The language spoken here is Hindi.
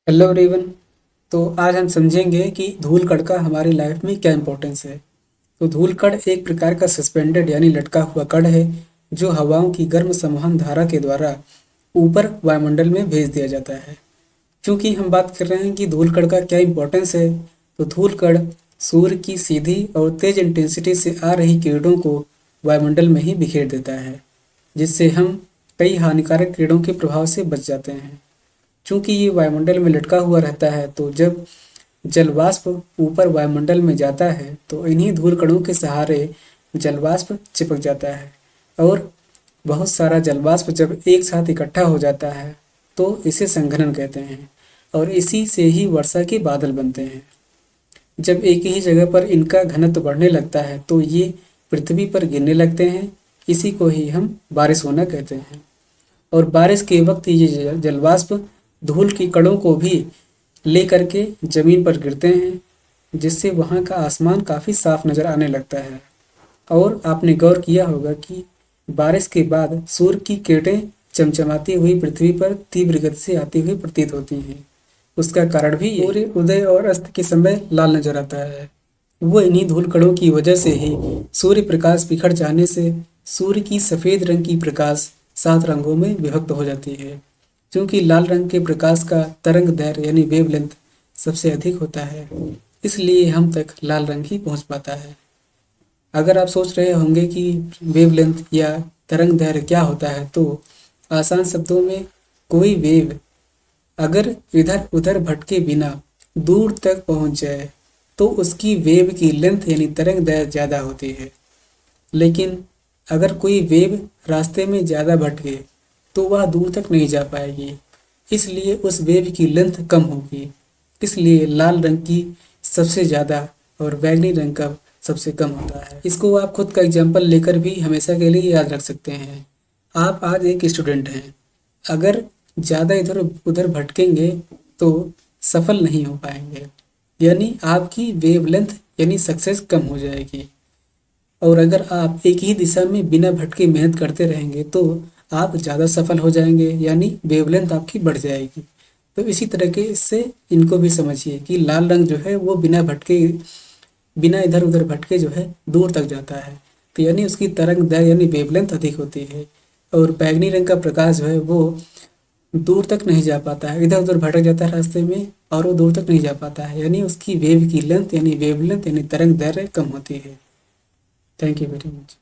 Hello everyone. तो आज हम समझेंगे कि धूल कण का हमारी लाइफ में क्या इंपॉर्टेंस है। तो धूल कण एक प्रकार का सस्पेंडेड यानी लटका हुआ कण है जो हवाओं की गर्म संवहन धारा के द्वारा ऊपर वायुमंडल में भेज दिया जाता है। क्योंकि हम बात कर रहे हैं कि धूल कण का क्या इंपॉर्टेंस है, तो धूल कण सूर्य की सीधी और तेज इंटेंसिटी से आ रही किरणों को वायुमंडल में ही बिखेर देता है, जिससे हम कई हानिकारक किरणों के प्रभाव से बच जाते हैं। चूंकि ये वायुमंडल में लटका हुआ रहता है, तो जब जलवाष्प ऊपर वायुमंडल में जाता है तो इन्हीं धूल कणों के सहारे जलवाष्प चिपक जाता है। और बहुत सारा जलवाष्प जब एक साथ इकट्ठा हो जाता है तो इसे संघनन कहते हैं, और इसी से ही वर्षा के बादल बनते हैं। जब एक ही जगह पर इनका घनत्व बढ़ने लगता है तो ये पृथ्वी पर गिरने लगते हैं। इसी को ही हम बारिश होना कहते हैं। और बारिश के वक्त ये जलवाष्प धूल की कणों को भी ले करके जमीन पर गिरते हैं, जिससे वहाँ का आसमान काफ़ी साफ नज़र आने लगता है। और आपने गौर किया होगा कि बारिश के बाद सूर्य की किरणें चमचमाती हुई पृथ्वी पर तीव्र गति से आती हुई प्रतीत होती हैं। उसका कारण भी सूर्य उदय और अस्त के समय लाल नजर आता है। वो इन्हीं धूल कणों की वजह से ही सूर्य प्रकाश बिखर जाने से सूर्य की सफ़ेद रंग की प्रकाश 7 रंगों में विभक्त हो जाती है। क्योंकि लाल रंग के प्रकाश का तरंग दैर्घ्य यानी वेवलेंथ सबसे अधिक होता है, इसलिए हम तक लाल रंग ही पहुंच पाता है। अगर आप सोच रहे होंगे कि वेवलेंथ या तरंग दैर्घ्य क्या होता है, तो आसान शब्दों में कोई वेव अगर इधर उधर भटके बिना दूर तक पहुंच जाए तो उसकी वेव की लेंथ यानी तरंग दैर्घ्य ज़्यादा होती है। लेकिन अगर कोई वेव रास्ते में ज़्यादा भटके तो वह दूर तक नहीं जा पाएगी, इसलिए उस वेव की लेंथ कम होगी। इसलिए लाल रंग की सबसे ज़्यादा और बैंगनी रंग का सबसे कम होता है। इसको आप खुद का एग्जाम्पल लेकर भी हमेशा के लिए याद रख सकते हैं। आप आज एक स्टूडेंट हैं, अगर ज़्यादा इधर उधर भटकेंगे तो सफल नहीं हो पाएंगे, यानी आपकी वेवलेंथ यानी सक्सेस कम हो जाएगी। और अगर आप एक ही दिशा में बिना भटके मेहनत करते रहेंगे तो आप ज़्यादा सफल हो जाएंगे, यानी वेवलेंथ आपकी बढ़ जाएगी। तो इसी तरीके से इनको भी समझिए कि लाल रंग जो है वो बिना इधर उधर भटके जो है दूर तक जाता है, तो यानी उसकी तरंग दैर्घ्य यानी वेवलेंथ अधिक होती है। और बैंगनी रंग का प्रकाश जो है वो दूर तक नहीं जा पाता है, इधर उधर भटक जाता है रास्ते में और वो दूर तक नहीं जा पाता है, यानी उसकी वेव की लेंथ यानी वेवलेंथ यानी तरंग दैर्घ्य कम होती है। Thank you very much.